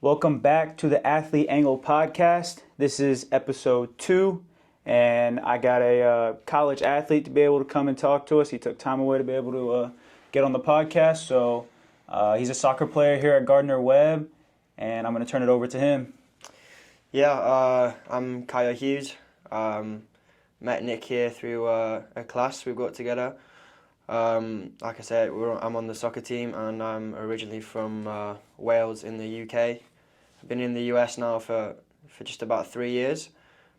Welcome back to the Athlete Angle podcast. This is episode 2, and I got a college athlete to be able to come and talk to us. He took time away to be able to get on the podcast, so he's a soccer player here at Gardner Webb, and I'm going to turn it over to him. Yeah, I'm Caio Hughes. Met Nick here through a class we've got together. Like I said, I'm on the soccer team, and I'm originally from Wales in the UK. I've been in the US now for just about 3 years,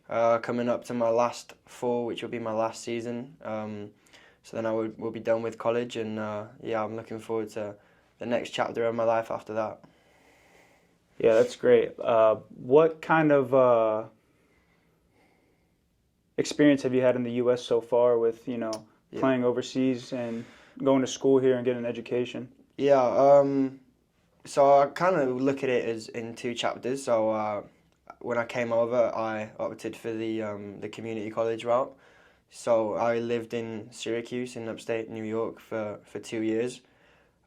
coming up to my last 4, which will be my last season. So then we'll be done with college, and I'm looking forward to the next chapter of my life after that. Yeah, that's great. What kind of experience have you had in the US so far with, playing overseas and going to school here and getting an education? Yeah, so I kind of look at it as in 2 chapters. So when I came over, I opted for the community college route. So I lived in Syracuse in upstate New York for 2 years.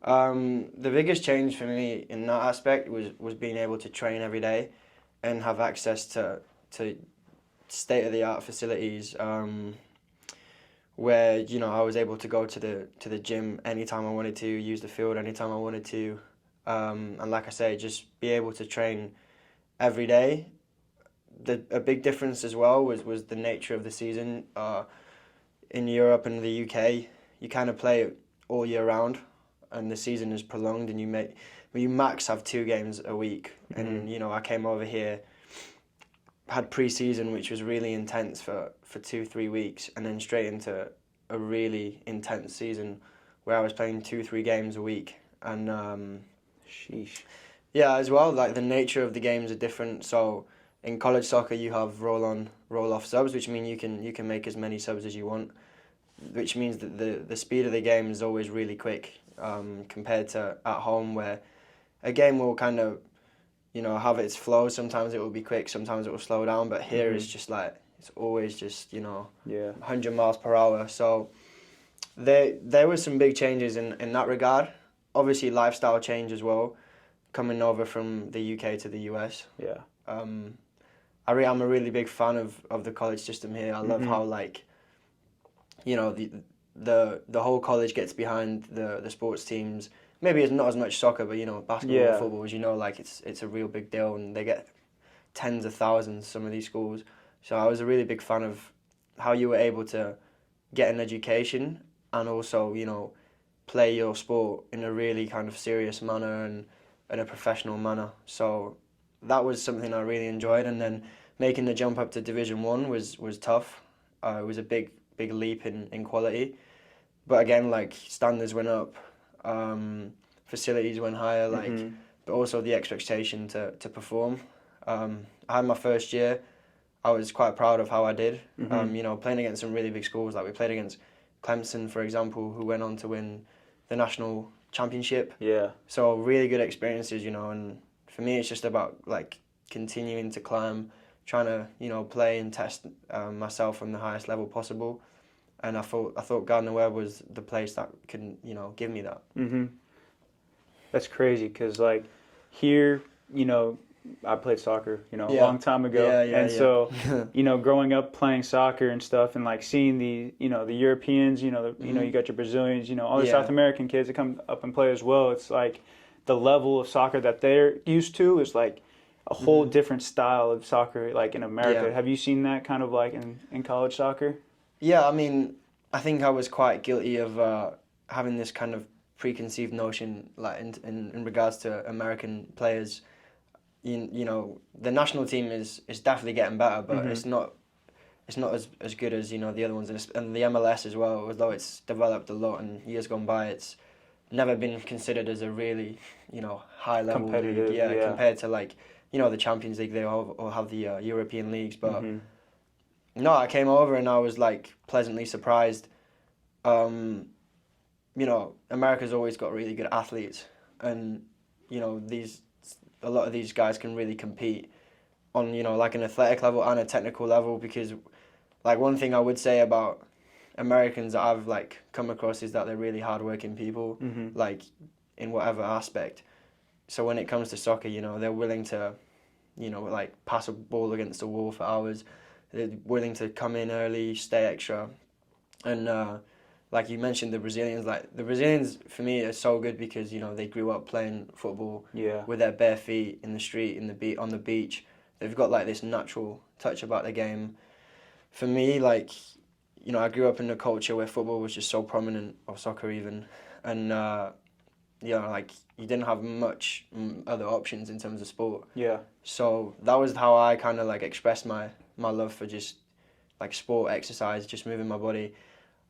The biggest change for me in that aspect was being able to train every day and have access to state-of-the-art facilities, where I was able to go to the gym anytime I wanted to, use the field anytime I wanted to, and like I say, just be able to train every day. A big difference as well was the nature of the season. In Europe and the UK, you kind of play all year round, and the season is prolonged, and you max have 2 games a week. Mm-hmm. And I came over here, had pre-season, which was really intense for 2-3 weeks, and then straight into a really intense season where I was playing 2-3 games a week. And sheesh. Yeah, as well, like the nature of the games are different. So in college soccer you have roll-on, roll-off subs, which mean you can make as many subs as you want, which means that the speed of the game is always really quick, compared to at home, where a game will kind of have its flow. Sometimes it will be quick, sometimes it will slow down, but here it's just like, it's always just 100 miles per hour. So there were some big changes in that regard. Obviously lifestyle change as well, coming over from the UK to the US. Yeah. I'm a really big fan of the college system here. I love how the whole college gets behind the sports teams. Maybe it's not as much soccer, but basketball and football, it's a real big deal, and they get tens of thousands, some of these schools. So I was a really big fan of how you were able to get an education and also, play your sport in a really kind of serious manner and in a professional manner. So that was something I really enjoyed, and then making the jump up to Division 1 was tough. It was a big leap in quality. But again, standards went up, facilities went higher, but also the expectation to perform. I had my first year. I was quite proud of how I did. Playing against some really big schools, like we played against Clemson, for example, who went on to win the national championship. Yeah. So really good experiences, and for me it's just about continuing to climb, trying to play and test myself from the highest level possible. And I thought Gardner Webb was the place that could, give me that. Mm-hmm. That's crazy, because here, I played soccer, a long time ago. So, growing up playing soccer and stuff, and seeing the Europeans, you got your Brazilians, all the South American kids that come up and play as well. It's the level of soccer that they're used to is a whole different style of soccer, in America. Yeah. Have you seen that kind of in college soccer? Yeah, I mean, I think I was quite guilty of having this kind of preconceived notion, in regards to American players. The national team is definitely getting better, but it's not as good as the other ones, and the MLS as well. Although it's developed a lot in years gone by, it's never been considered as a really high level competitive league. Compared to the Champions League, they all have the European leagues, but. No, I came over and I was pleasantly surprised. America's always got really good athletes, and a lot of these guys can really compete on an athletic level and a technical level, because one thing I would say about Americans that I've come across is that they're really hardworking people, in whatever aspect. so when it comes to soccer, they're willing to, like pass a ball against the wall for hours. They're willing to come in early, stay extra, and like you mentioned, the Brazilians for me are so good because they grew up playing football with their bare feet in the street, on the beach. They've got like this natural touch about the game. For me, like, I grew up in a culture where football was just so prominent, or soccer even, and like you didn't have much other options in terms of sport. Yeah. So that was how I kind of like expressed my love for just like sport, exercise, just moving my body.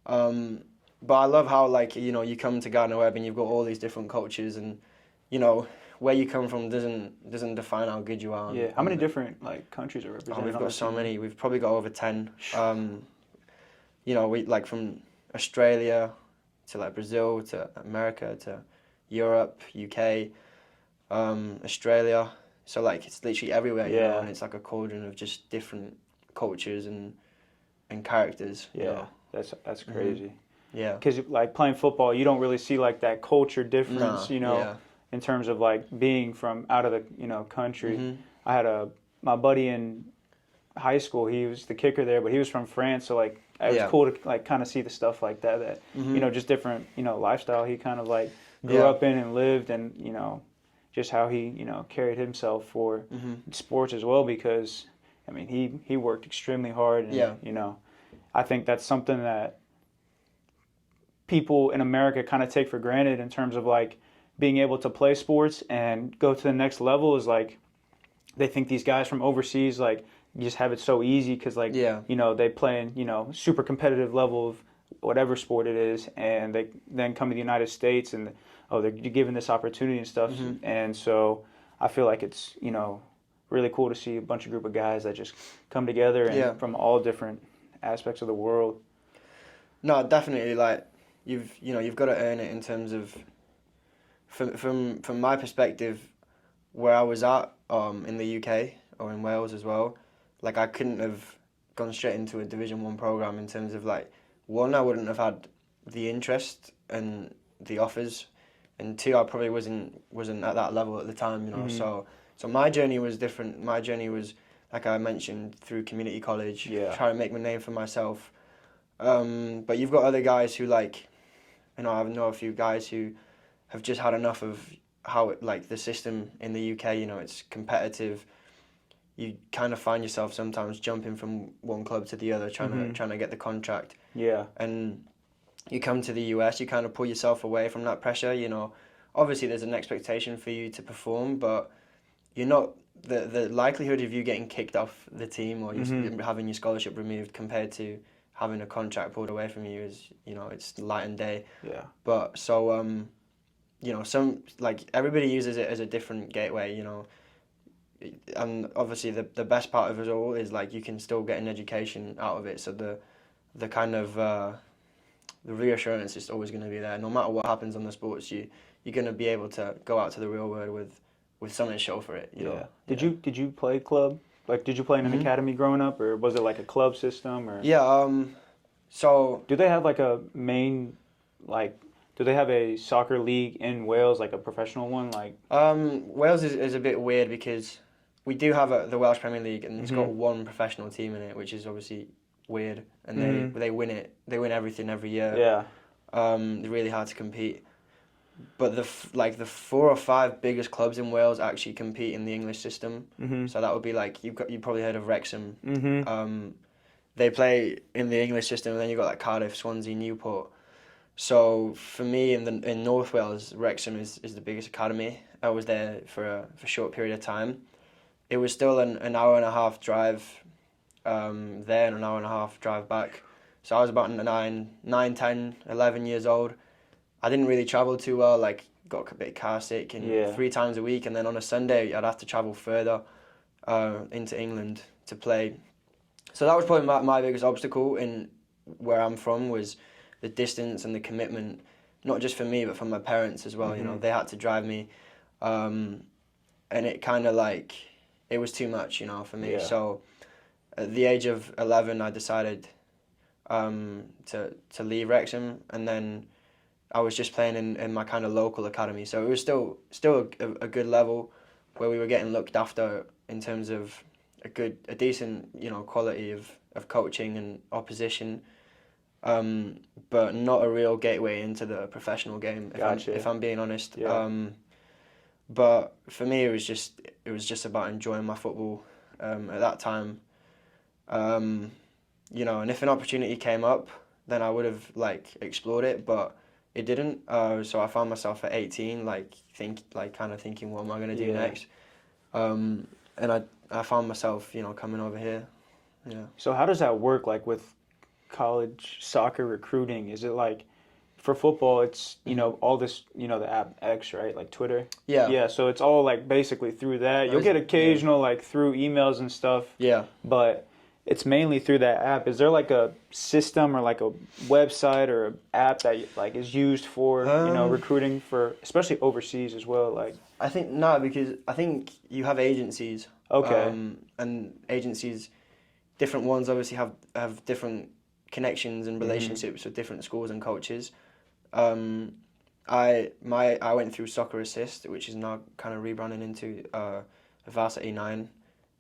But I love how like you come to Gardner Webb and you've got all these different cultures, and where you come from doesn't define how good you are. Yeah. How many different like countries are represented? We've got so many. We've probably got over 10. We like from Australia to like Brazil to America to Europe, UK, Australia. So like it's literally everywhere, and it's like a cauldron of just different cultures and characters. Yeah, that's crazy. Mm-hmm. Yeah, because like playing football, you don't really see like that culture difference, in terms of like being from out of the country. Mm-hmm. I had my buddy in high school. He was the kicker there, but he was from France, so like it was cool to like kind of see the stuff like that mm-hmm. Just different lifestyle he kind of like grew up in and lived, and just how he carried himself for mm-hmm. sports as well, because I mean he worked extremely hard, and I think that's something that people in America kind of take for granted in terms of like being able to play sports and go to the next level. Is like they think these guys from overseas like just have it so easy because like they play in super competitive level of whatever sport it is, and they then come to the United States and they're given this opportunity and stuff. Mm-hmm. And so I feel like it's really cool to see a group of guys that just come together and from all different aspects of the world. No, definitely. Like you've got to earn it in terms of from my perspective, where I was at in the UK or in Wales as well. Like I couldn't have gone straight into a Division 1 program in terms of like, one, I wouldn't have had the interest and the offers, and two, I probably wasn't at that level at the time, Mm-hmm. So my journey was different. My journey was, like I mentioned, through community college, trying to make my name for myself. But you've got other guys who like, I know a few guys who have just had enough of how the system in the UK, it's competitive. You kind of find yourself sometimes jumping from one club to the other, trying to get the contract. Yeah. And you come to the US, you kind of pull yourself away from that pressure. Obviously there's an expectation for you to perform, but you're not the likelihood of you getting kicked off the team or having your scholarship removed compared to having a contract pulled away from you is it's light and day. Yeah. But so some like everybody uses it as a different gateway. And obviously the best part of it all is like you can still get an education out of it. So the kind of the reassurance is always going to be there. No matter what happens on the sports, you're going to be able to go out to the real world with something to show for it. You know? Did you play club? Like, did you play in an academy growing up, or was it like a club system? Or so do they have like a main do they have a soccer league in Wales, like a professional one? Like Wales is a bit weird because we do have the Welsh Premier League, and it's got one professional team in it, which is obviously weird, and they win it. They win everything every year. Yeah. They're really hard to compete. But the 4 or 5 biggest clubs in Wales actually compete in the English system. So that would be like you probably heard of Wrexham. They play in the English system, and then you've got like Cardiff, Swansea, Newport. So for me in North Wales, Wrexham is the biggest academy. I was there for a short period of time. It was still an hour and a half drive there and an hour and a half drive back. So I was about 9, 10, 11 years old. I didn't really travel too well, like got a bit car sick, and 3 times a week, and then on a Sunday I'd have to travel further into England to play. So that was probably my biggest obstacle in where I'm from, was the distance and the commitment, not just for me but for my parents as well. They had to drive me, and it kind of like it was too much for me. So at the age of 11 I decided to leave Wrexham, and then I was just playing in my kind of local academy, so it was still a good level where we were getting looked after in terms of a decent, you know, quality of coaching and opposition, but not a real gateway into the professional game, if I'm being honest. Yeah. But for me, it was just about enjoying my football at that time. You know, and if an opportunity came up, then I would have like explored it, but it didn't. So I found myself at 18, kind of thinking, what am I gonna do next? And I found myself, you know, coming over here. Yeah. So how does that work, like with college soccer recruiting? Is it like, for football, it's, you know, all this, you know, the app X, right? Like Twitter. Yeah. Yeah. So it's all like basically through that. You'll get occasional like through emails and stuff. Yeah. But it's mainly through that app. Is there like a system or like a website or an app that like is used for, you know, recruiting for, especially overseas as well? Like, I think no, because I think you have agencies. Okay. And agencies, different ones obviously have different connections and relationships with different schools and coaches. I went through Soccer Assist, which is now kind of rebranding into Varsity 9,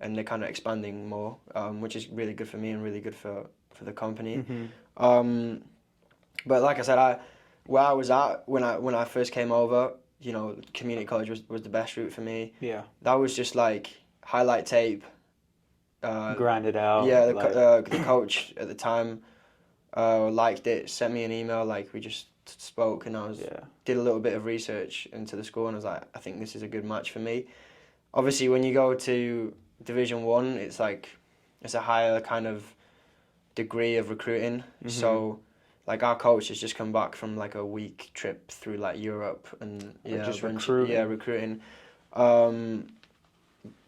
and they're kind of expanding more, which is really good for me and really good for the company. But like I said, where I was at when I first came over, you know, community college was the best route for me. Yeah. That was just like highlight tape. Grind it out. Yeah, the coach at the time liked it, sent me an email, like we just spoke, and I did a little bit of research into the school, and I was like, I think this is a good match for me. Obviously, when you go to Division 1, it's like, it's a higher kind of degree of recruiting. So, like, our coach has just come back from like a week trip through like Europe and just recruiting. Yeah, recruiting. But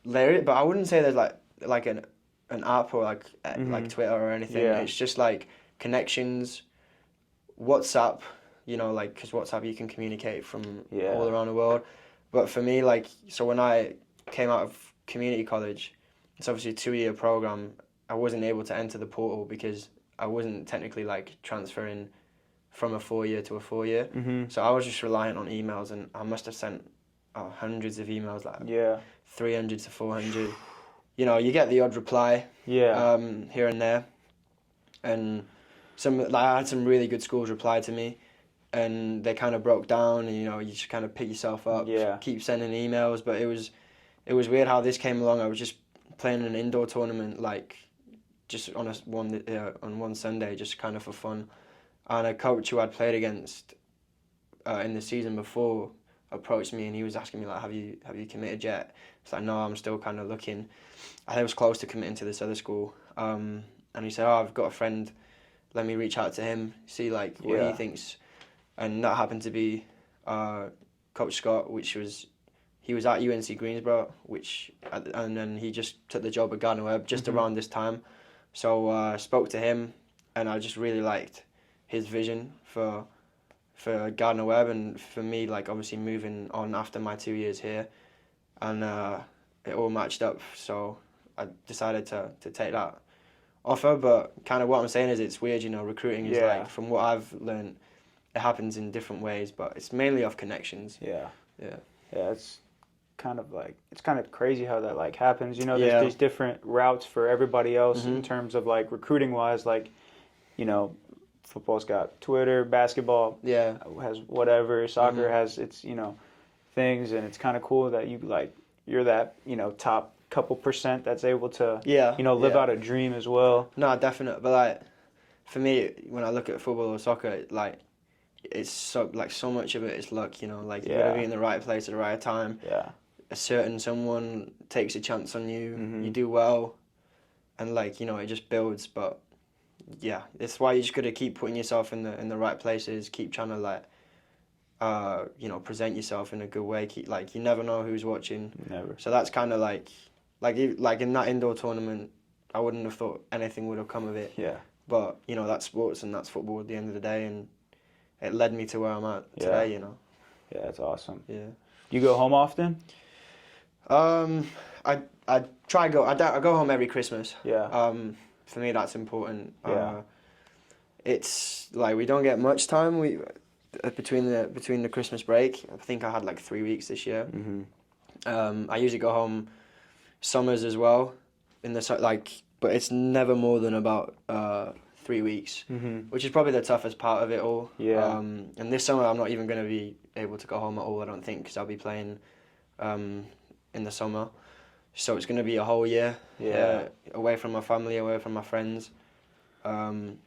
I wouldn't say there's like an app or like Twitter or anything. Yeah. It's just like connections, WhatsApp. You know, like, because WhatsApp you can communicate from all around the world. But for me, like, so when I came out of community college, it's obviously a 2-year program. I wasn't able to enter the portal because I wasn't technically like transferring from a 4-year to a 4-year. So I was just reliant on emails, and I must have sent hundreds of emails, like 300 to 400. You know, you get the odd reply here and there, and I had some really good schools reply to me, and they kind of broke down, and you know, you just kind of pick yourself up, keep sending emails. But it was weird how this came along. I was just playing an indoor tournament, like just on one Sunday, just kind of for fun, and a coach who I'd played against in the season before approached me, and he was asking me like, have you committed yet? It's like, no, I'm still kind of looking. I was close to committing to this other school, and he said, I've got a friend, let me reach out to him, see like what he thinks. And that happened to be Coach Scott, he was at UNC Greensboro, and then he just took the job at Gardner Webb just around this time. So I spoke to him, and I just really liked his vision for Gardner Webb, and for me, like, obviously moving on after my 2 years here, and it all matched up. So I decided to take that offer. But kind of what I'm saying is, it's weird, you know, recruiting is like, from what I've learned, it happens in different ways, but it's mainly off connections. Yeah, it's kind of crazy how that like happens. You know, there's these different routes for everybody else in terms of like recruiting wise. Like, you know, football's got Twitter, basketball has whatever, soccer has its, you know, things, and it's kind of cool that you're that, you know, top couple percent that's able to you know, live out a dream as well. No, definitely. But like, for me, when I look at football or soccer, like, it's so much of it is luck, you know, like you gotta be in the right place at the right time. A certain someone takes a chance on you, you do well, and like, you know, it just builds. But yeah, it's why you just gotta keep putting yourself in the right places, keep trying to like you know, present yourself in a good way. Keep, like, you never know who's watching. Never. So that's kind of like in that indoor tournament, I wouldn't have thought anything would have come of it. But you know, that's sports and that's football at the end of the day, and it led me to where I'm at today, you know. Yeah, that's awesome. Yeah. You go home often? I try go. I go home every Christmas. Yeah. For me, that's important. It's like we don't get much time. between the Christmas break. I think I had like 3 weeks this year. I usually go home summers as well, but it's never more than about 3 weeks, which is probably the toughest part of it all. Yeah. And this summer I'm not even going to be able to go home at all, I don't think, because I'll be playing in the summer. So it's going to be a whole year away from my family, away from my friends. And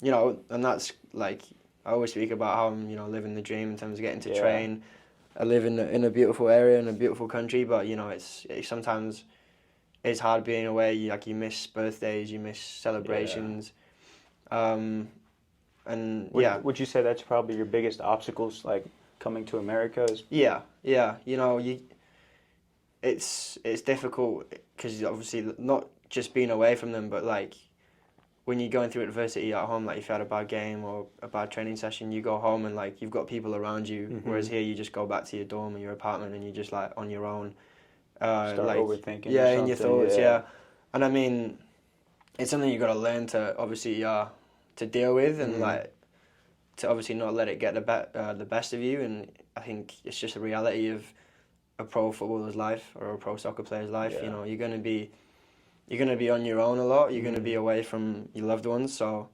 that's like, I always speak about how I'm, living the dream in terms of getting to train. I live in a beautiful area, in a beautiful country, but, it's sometimes it's hard being away. You miss birthdays, you miss celebrations. And Would you say that's probably your biggest obstacles, like coming to America? Yeah. It's difficult because obviously not just being away from them, but like when you're going through adversity at home, like if you had a bad game or a bad training session, you go home and like you've got people around you. Whereas here you just go back to your dorm or your apartment and you're just like on your own. Start overthinking. In your thoughts. And I mean, it's something you got to learn to obviously to deal with and like to obviously not let it get the best of you. And I think it's just a reality of a pro footballer's life or a pro soccer player's life. You're gonna be on your own a lot. You're gonna be away from your loved ones. So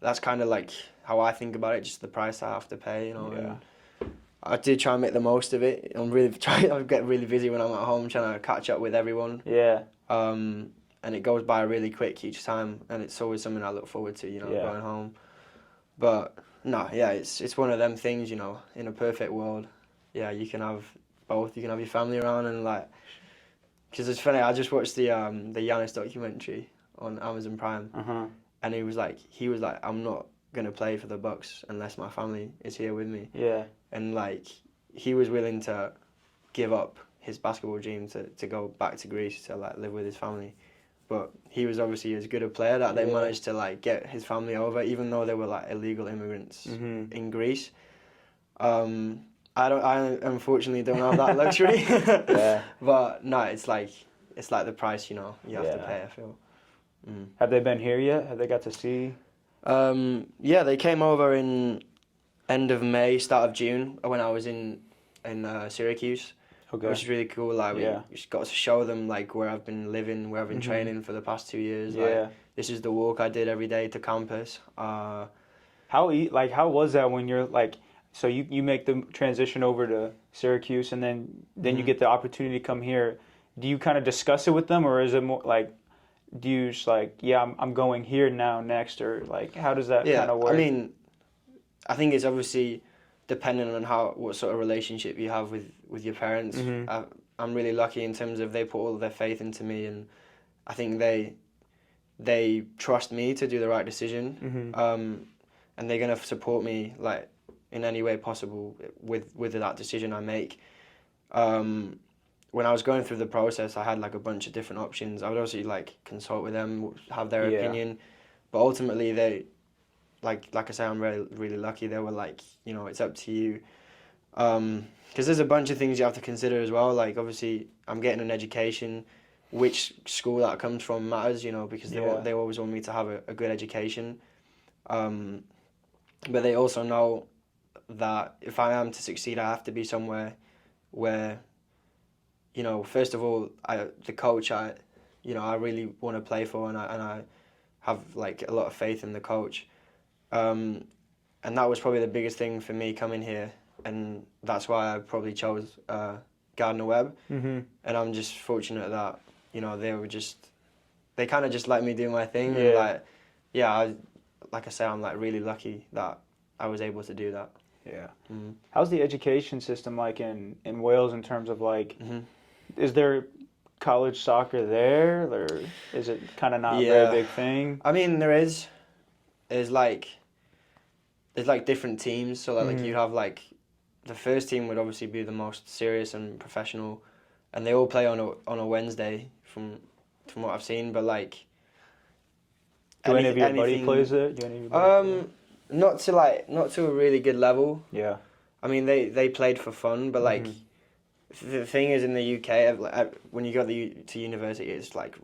that's kind of like how I think about it. Just the price I have to pay. And I do try and make the most of it. I get really busy when I'm at home trying to catch up with everyone. Yeah. And it goes by really quick each time, and it's always something I look forward to. Going home. But no, it's one of them things. In a perfect world, you can have both. You can have your family around and like, because it's funny. I just watched the Giannis documentary on Amazon Prime, and he was like, I'm not gonna play for the Bucks unless my family is here with me. Yeah. And like, he was willing to give up his basketball dream to go back to Greece to like live with his family, but he was obviously as good a player that they managed to like get his family over, even though they were like illegal immigrants in Greece. I unfortunately don't have that luxury. But no, it's like the price, you have to pay, I feel. Have they been here yet? Have they got to see? They came over in end of May, start of June when I was in Syracuse. Okay. Which is really cool. Like we just got to show them like where I've been living, where I've been training for the past 2 years. Like, this is the walk I did every day to campus. How was that when you're like, so you make the transition over to Syracuse and then you get the opportunity to come here. Do you kind of discuss it with them, or is it more like, do you just like, I'm going here now next, or like how does that kind of work? I mean, I think it's obviously dependent on what sort of relationship you have with your parents. I'm really lucky in terms of they put all of their faith into me, and I think they trust me to do the right decision. And they're gonna support me like in any way possible with that decision I make. When I was going through the process, I had like a bunch of different options. I would also like consult with them, have their opinion, but ultimately they, like I say, I'm really, really lucky. They were like, it's up to you. Because there's a bunch of things you have to consider as well. Like obviously I'm getting an education, which school that comes from matters, because they always want me to have a good education. But they also know that if I am to succeed, I have to be somewhere where, first of all, the coach I really want to play for, and I have like a lot of faith in the coach. And that was probably the biggest thing for me coming here, and that's why I probably chose Gardner Webb. And I'm just fortunate that they kind of just let me do my thing. And like I say, I'm like really lucky that I was able to do that. How's the education system like in Wales in terms of like, is there college soccer there, or is it kind of not a very big thing? I mean, there's like different teams. So like you have like the first team would obviously be the most serious and professional, and they all play on a Wednesday from what I've seen. But like, do any of your buddy plays there? Not to a really good level. Yeah. I mean, they played for fun, but like the thing is in the UK, when you go to university, it's like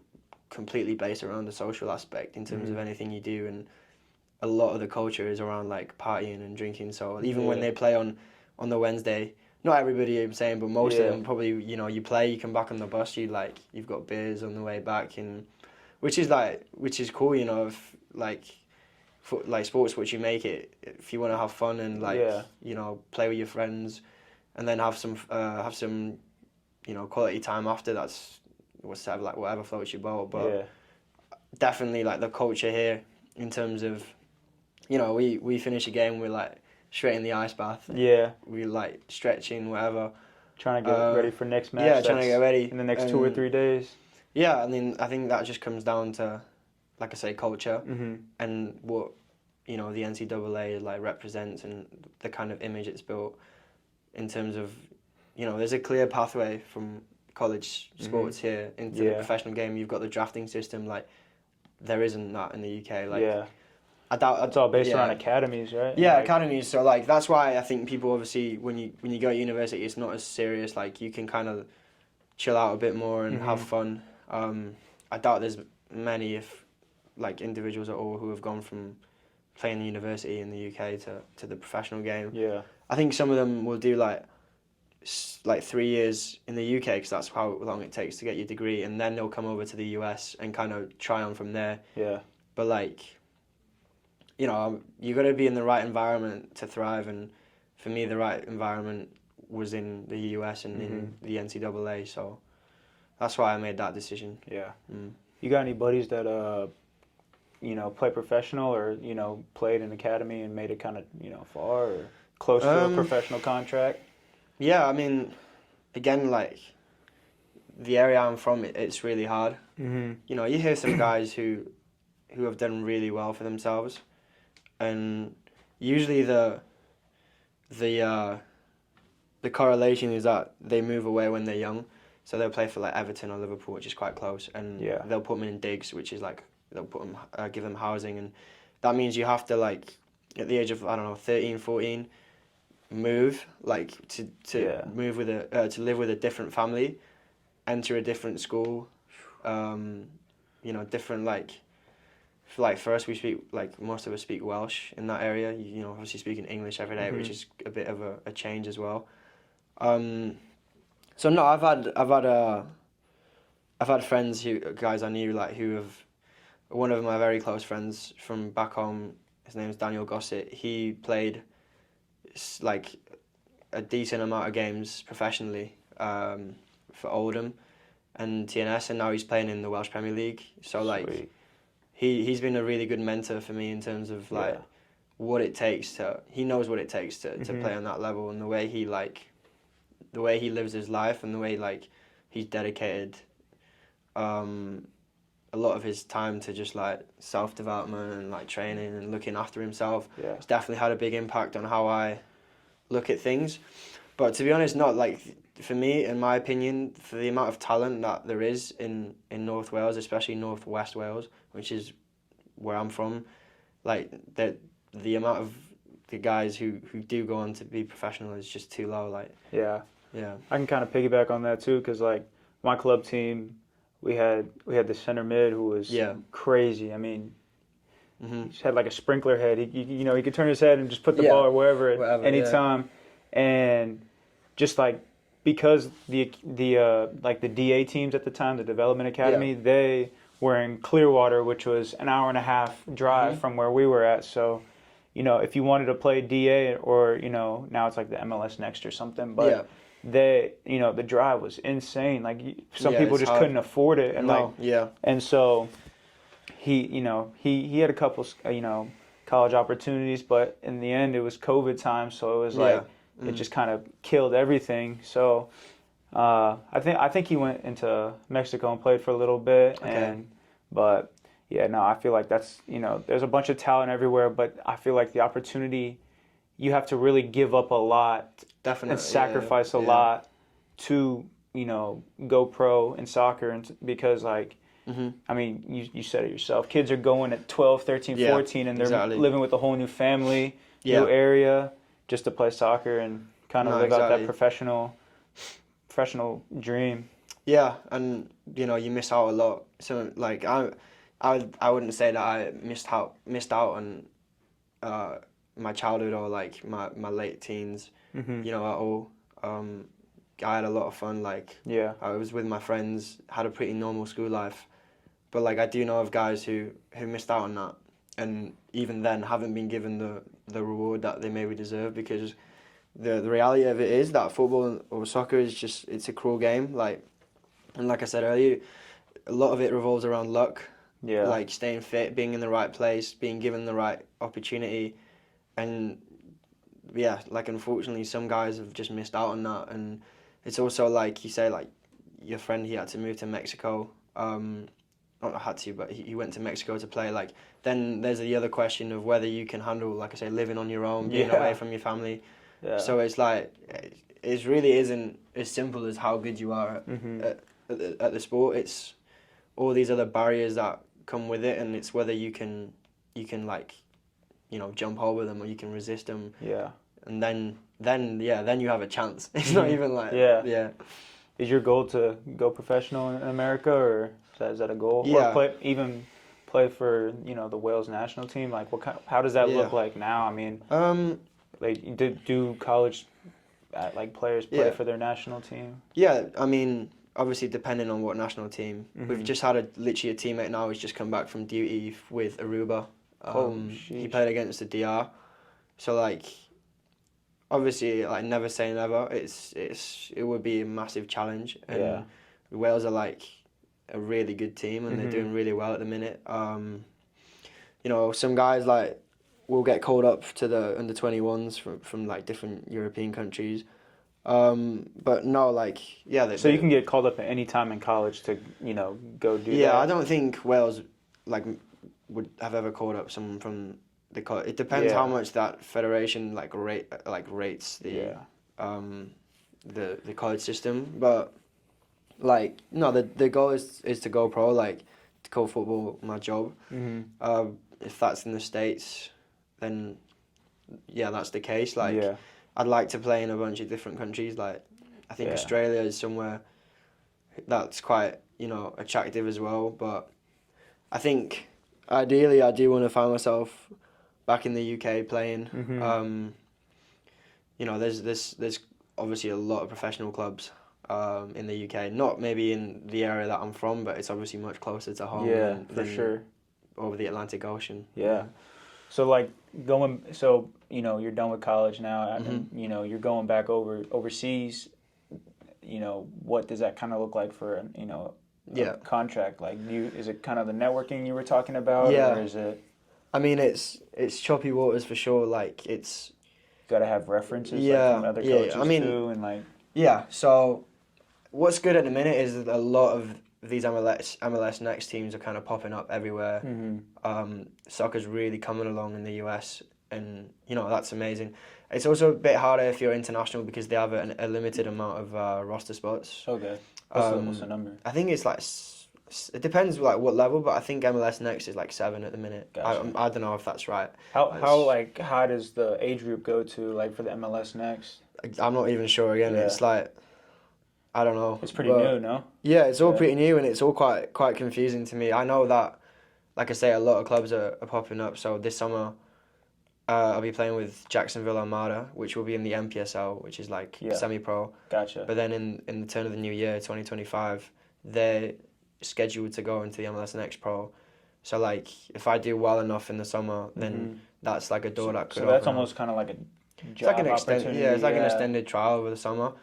completely based around the social aspect in terms of anything you do, and a lot of the culture is around like partying and drinking. So even when they play on the Wednesday, not everybody I'm saying, but most of them probably, you know, you play, you come back on the bus, you've got beers on the way back, and which is cool, you know, if like sports which you make it if you want to have fun and you know, play with your friends and then have some you know, quality time after. That's whatever floats your boat. But definitely like the culture here in terms of, you know, we finish a game, we're like straight in the ice bath. Yeah. We like stretching, whatever. Trying to get ready for next match. Yeah, trying to get ready in the next 2 or 3 days. Yeah, I mean, I think that just comes down to, like I say, culture and what, you know, the NCAA like represents and the kind of image it's built in terms of, you know, there's a clear pathway from college sports here into the professional game. You've got the drafting system, like there isn't that in the UK. Like, I doubt it's all based around academies, right? Yeah, like, academies. So like that's why I think people obviously when you go to university, it's not as serious. Like you can kind of chill out a bit more and have fun. I doubt there's many, if like individuals at all, who have gone from playing the university in the UK to the professional game. Yeah, I think some of them will do like 3 years in the UK because that's how long it takes to get your degree, and then they'll come over to the US and kind of try on from there. Yeah. But like, you know, you got to be in the right environment to thrive, and for me, the right environment was in the US and in the NCAA. So that's why I made that decision. Yeah. You got any buddies that you know, play professional or, you know, played in academy and made it kind of, you know, far or close to a professional contract? Yeah, I mean, again, like the area I'm from, it's really hard. You know, you hear some guys who have done really well for themselves, and usually the correlation is that they move away when they're young. So they'll play for like Everton or Liverpool, which is quite close, and they'll put them in digs, which is like they'll put them give them housing, and that means you have to like at the age of 13, 14, move like to move with to live with a different family, enter a different school, you know, different like for us we speak like most of us speak Welsh in that area. You know, obviously speaking English every day, which is a bit of a change as well. So no, I've had friends guys I knew like who have. One of my very close friends from back home, his name is Daniel Gossett. He played like a decent amount of games professionally for Oldham and TNS, and now he's playing in the Welsh Premier League. So like he's been a really good mentor for me in terms of like what it takes to. He knows what it takes to play on that level, and the way he lives his life and the way like he's dedicated a lot of his time to just like self-development and like training and looking after himself. It's definitely had a big impact on how I look at things. But to be honest, not like for me, in my opinion, for the amount of talent that there is in North Wales, especially North West Wales, which is where I'm from, like the amount of the guys who do go on to be professional is just too low. Like I can kind of piggyback on that too, because like my club team, we had the center mid who was crazy. I mean, he just had like a sprinkler head. He could turn his head and just put the ball wherever anytime, and just like because the DA teams at the time, the development academy, they were in Clearwater, which was an hour and a half drive from where we were at. So, you know, if you wanted to play DA or, you know, now it's like the MLS Next or something, but they, you know, the drive was insane. Like some people just couldn't afford it, and and so he had a couple, you know, college opportunities, but in the end it was COVID time, so it was like it just kind of killed everything. So I think he went into Mexico and played for a little bit, but I feel like that's, you know, there's a bunch of talent everywhere, but I feel like the opportunity, you have to really give up a lot and sacrifice a lot to, you know, go pro in soccer, and because like I mean, you said it yourself, kids are going at 12, 13, 14 and they're living with a whole new family, new area, just to play soccer and kind of live out that professional dream. Yeah, and you know, you miss out a lot. So like I wouldn't say that I missed out on my childhood or like my late teens, Mm-hmm. you know, at all. I had a lot of fun. Like, Yeah. I was with my friends, had a pretty normal school life. But like, I do know of guys who missed out on that, and even then haven't been given the reward that they maybe deserve, because the reality of it is that football or soccer is just, it's a cruel game. Like, and like I said earlier, a lot of it revolves around luck. Yeah. Like staying fit, being in the right place, being given the right opportunity, and yeah, like unfortunately some guys have just missed out on that. And it's also like you say, like your friend, he had to move to Mexico. Not had to, but he went to Mexico to play. Like, then there's the other question of whether you can handle, like I say, living on your own, being away from your family. Yeah. So it's like, it really isn't as simple as how good you are Mm-hmm. at the sport. It's all these other barriers that come with it, and it's whether you can like, you know, jump over them, or you can resist them. Yeah. And then you have a chance. It's not even like, yeah. Is your goal to go professional in America, or is that a goal? Yeah. Or play for, you know, the Wales national team? Like, how does that look like now? I mean, like, do college like players play for their national team? Yeah, I mean, obviously depending on what national team. Mm-hmm. We've just had literally a teammate now who's just come back from duty with Aruba. He played against the DR. So like, obviously, like, never say never. It would be a massive challenge, and Wales are like a really good team, and they're doing really well at the minute. You know, some guys like will get called up to the under-21s from like different European countries. But no, like, so you can get called up at any time in college to, you know, go do that? Yeah, I don't think Wales like would have ever called up someone from the college. It depends how much that federation rates the college system. But like, no, the goal is to go pro, like to call football my job. Mm-hmm. If that's in the States, then yeah, that's the case. Like, I'd like to play in a bunch of different countries. Like, I think Australia is somewhere that's quite, you know, attractive as well. But I think ideally I do want to find myself back in the UK playing. Mm-hmm. You know, there's obviously a lot of professional clubs in the UK. Not maybe in the area that I'm from, but it's obviously much closer to home. Yeah, for sure. Over the Atlantic Ocean. Yeah. So like you know, you're done with college now, and you know, you're going back overseas. You know, what does that kind of look like for, you know, a contract? Like, is it kind of the networking you were talking about, or is it? I mean, it's choppy waters for sure. Like, it's got to have references like, from other coaches too, and like. Yeah. So, what's good at the minute is that a lot of these MLS Next teams are kind of popping up everywhere. Soccer's really coming along in the US, and you know, that's amazing. It's also a bit harder if you're international, because they have a limited amount of roster spots. Okay. What's the number? I think it's like, it depends like what level, but I think MLS Next is like 7 at the minute. Gotcha. I don't know if that's right. How like high does the age group go to, like, for the MLS Next? I'm not even sure. Again, it's like, I don't know. It's pretty new, no? Yeah, it's all pretty new, and it's all quite confusing to me. I know that, like I say, a lot of clubs are popping up. So this summer, I'll be playing with Jacksonville Armada, which will be in the MPSL, which is like semi-pro. Gotcha. But then in the turn of the new year, 2025, they're scheduled to go into the MLS Next Pro. So like, if I do well enough in the summer, then that's like a door that could. So that's almost kind of like a job opportunity. It's like an extended trial over the summer.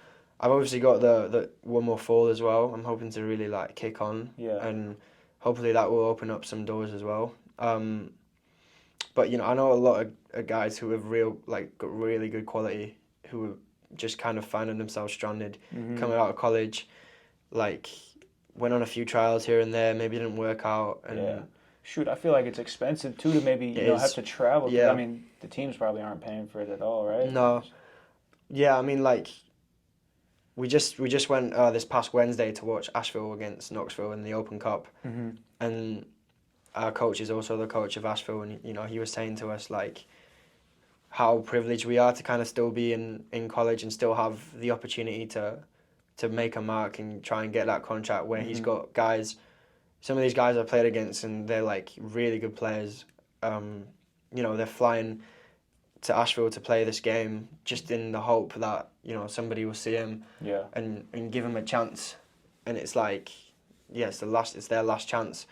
I've obviously got the one more fall as well. I'm hoping to really like kick on, and hopefully that will open up some doors as well. But you know, I know a lot of guys who have got really good quality, who are just kind of finding themselves stranded coming out of college. Like, went on a few trials here and there, maybe didn't work out. And shoot, I feel like it's expensive too to maybe have to travel. Yeah. I mean, the teams probably aren't paying for it at all, right? No. Yeah, I mean, like, we just went this past Wednesday to watch Asheville against Knoxville in the Open Cup, and our coach is also the coach of Asheville, and you know, he was saying to us like how privileged we are to kind of still be in college and still have the opportunity to make a mark and try and get that contract, where he's got guys. Some of these guys I played against, and they're like really good players. they're flying to Asheville to play this game just in the hope that, somebody will see him and give him a chance. And it's like, it's their last chance.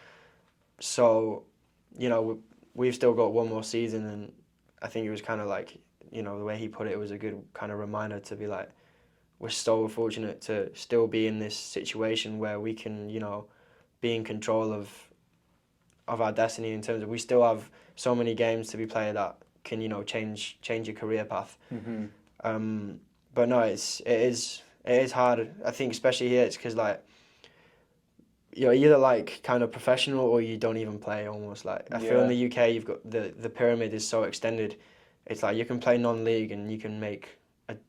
So, we've still got one more season, and I think it was kind of like, the way he put it was a good kind of reminder to be like, we're so fortunate to still be in this situation where we can, be in control of our destiny, in terms of we still have so many games to be played that can, change your career path. Mm-hmm. But no, it is hard. I think especially here, it's because like, you're either like kind of professional or you don't even play almost. Like I feel in the UK, you've got the pyramid is so extended. It's like you can play non-league and you can make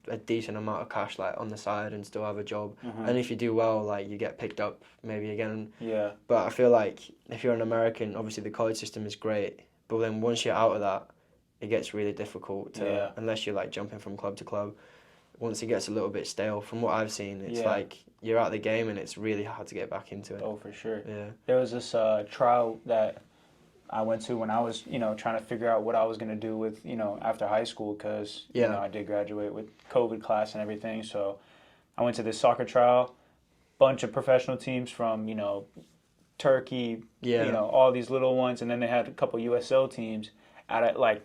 a decent amount of cash like on the side and still have a job. Mm-hmm. And if you do well, like you get picked up maybe again. Yeah. But I feel like if you're an American, obviously the college system is great. But then once you're out of that, it gets really difficult to, unless you're like jumping from club to club. Once it gets a little bit stale, from what I've seen, it's like you're out of the game and it's really hard to get back into it. Oh, for sure. Yeah. There was this trial that I went to when I was, trying to figure out what I was going to do with, after high school, because, I did graduate with COVID class and everything. So I went to this soccer trial, bunch of professional teams from, Turkey, all these little ones. And then they had a couple USL teams. Out of like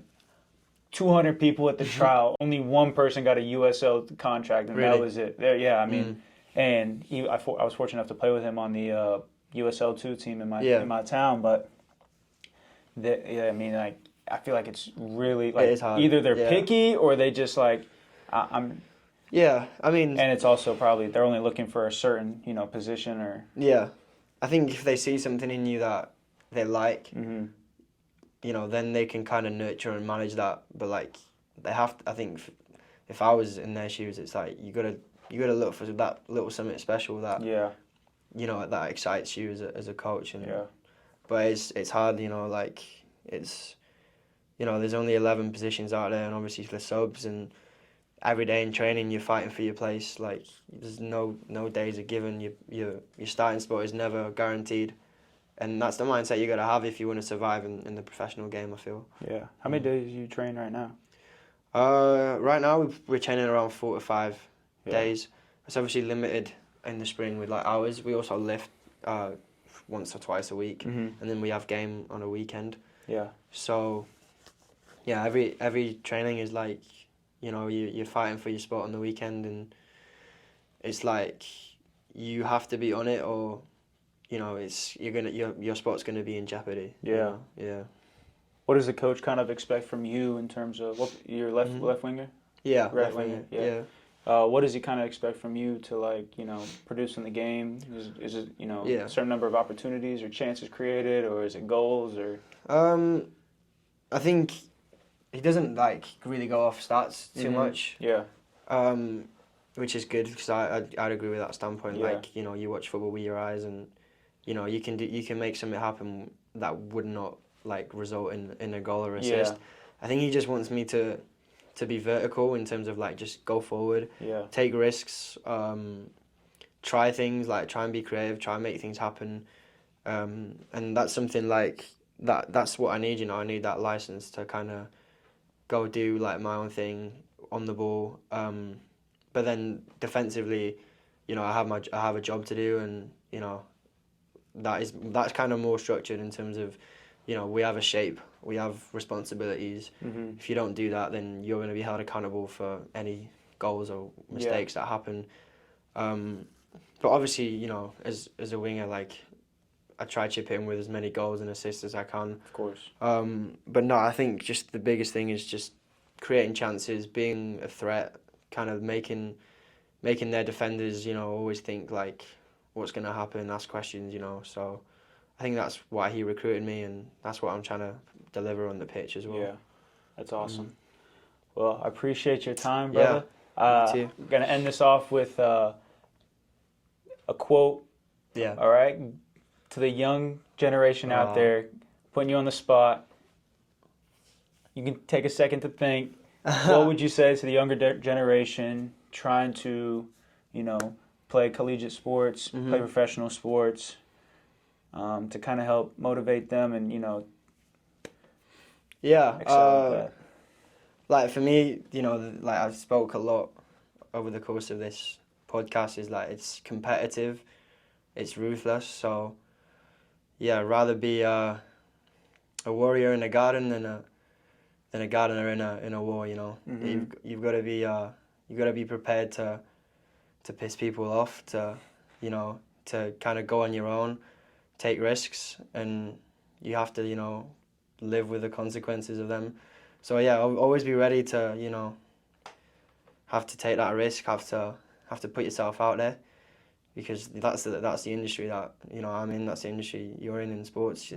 200 people at the trial, only one person got a USL contract, and that was it. I mean, and I was fortunate enough to play with him on the USL 2 team in my town, but I mean, like, I feel like it's really like it either they're picky or they just like I'm. Yeah, I mean, and it's also probably they're only looking for a certain position or. Yeah, I think if they see something in you that they like. Mm-hmm. Then they can kind of nurture and manage that. But like, they have to, I think if I was in their shoes, it's like you gotta look for that little something special that that excites you as a coach. And but it's hard, like it's there's only 11 positions out there, and obviously for subs, and every day in training you're fighting for your place. Like there's no days are given. Your starting spot is never guaranteed. And that's the mindset you got to have if you want to survive in the professional game, I feel. Yeah. How many days do you train right now? Right now, we're training around 4 to 5 days. It's obviously limited in the spring with like hours. We also lift once or twice a week. Mm-hmm. And then we have game on a weekend. Yeah. So, yeah, every training is like, you're fighting for your spot on the weekend. And it's like you have to be on it, or... your spot's gonna be in jeopardy. Yeah. Yeah. What does the coach kind of expect from you in terms of your left winger? Yeah. Right winger. Yeah. What does he kind of expect from you to produce in the game? Is it a certain number of opportunities or chances created, or is it goals or? I think he doesn't really go off stats too much. Yeah. Which is good, because I'd agree with that standpoint. Yeah. You watch football with your eyes, and you can make something happen that would not result in a goal or assist. Yeah. I think he just wants me to be vertical in terms of just go forward, take risks, try things, try and be creative, try and make things happen, and that's something that's what I need. I need that license to kind of go do my own thing on the ball, but then defensively, I have a job to do, and that's kind of more structured in terms of, we have a shape, we have responsibilities. Mm-hmm. If you don't do that, then you're going to be held accountable for any goals or mistakes that happen. But obviously, as a winger, I try to chip in with as many goals and assists as I can. Of course. But no, I think just the biggest thing is just creating chances, being a threat, kind of making their defenders, always think what's going to happen, ask questions, So I think that's why he recruited me, and that's what I'm trying to deliver on the pitch as well. Yeah, that's awesome. Well, I appreciate your time, brother. Yeah, me too. I'm going to end this off with a quote. Yeah. All right? To the young generation out there, putting you on the spot. You can take a second to think. What would you say to the younger generation trying to, play collegiate sports, play professional sports, to kind of help motivate them and, Yeah. excel at that? Like for me, you know, like I've spoke a lot over the course of this podcast, is like it's competitive, it's ruthless. So yeah, I'd rather be a warrior in a garden than a gardener in a war. You know, you've got to be prepared to piss people off, to you know, to kind of go on your own, take risks, and you have to, you know, live with the consequences of them. So yeah, I'll always be ready to, you know, have to take that risk, have to put yourself out there, because that's the industry that, you know, I'm in. That's the industry you're in sports.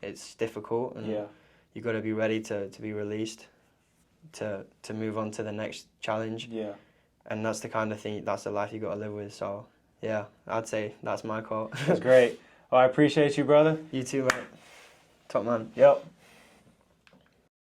It's difficult, and you got to be ready to be released, to move on to the next challenge. Yeah. And that's the kind of thing. That's the life you got to live with. So yeah, I'd say that's my quote. That's great. Well, I appreciate you, brother. You too, mate. Top man. Yep.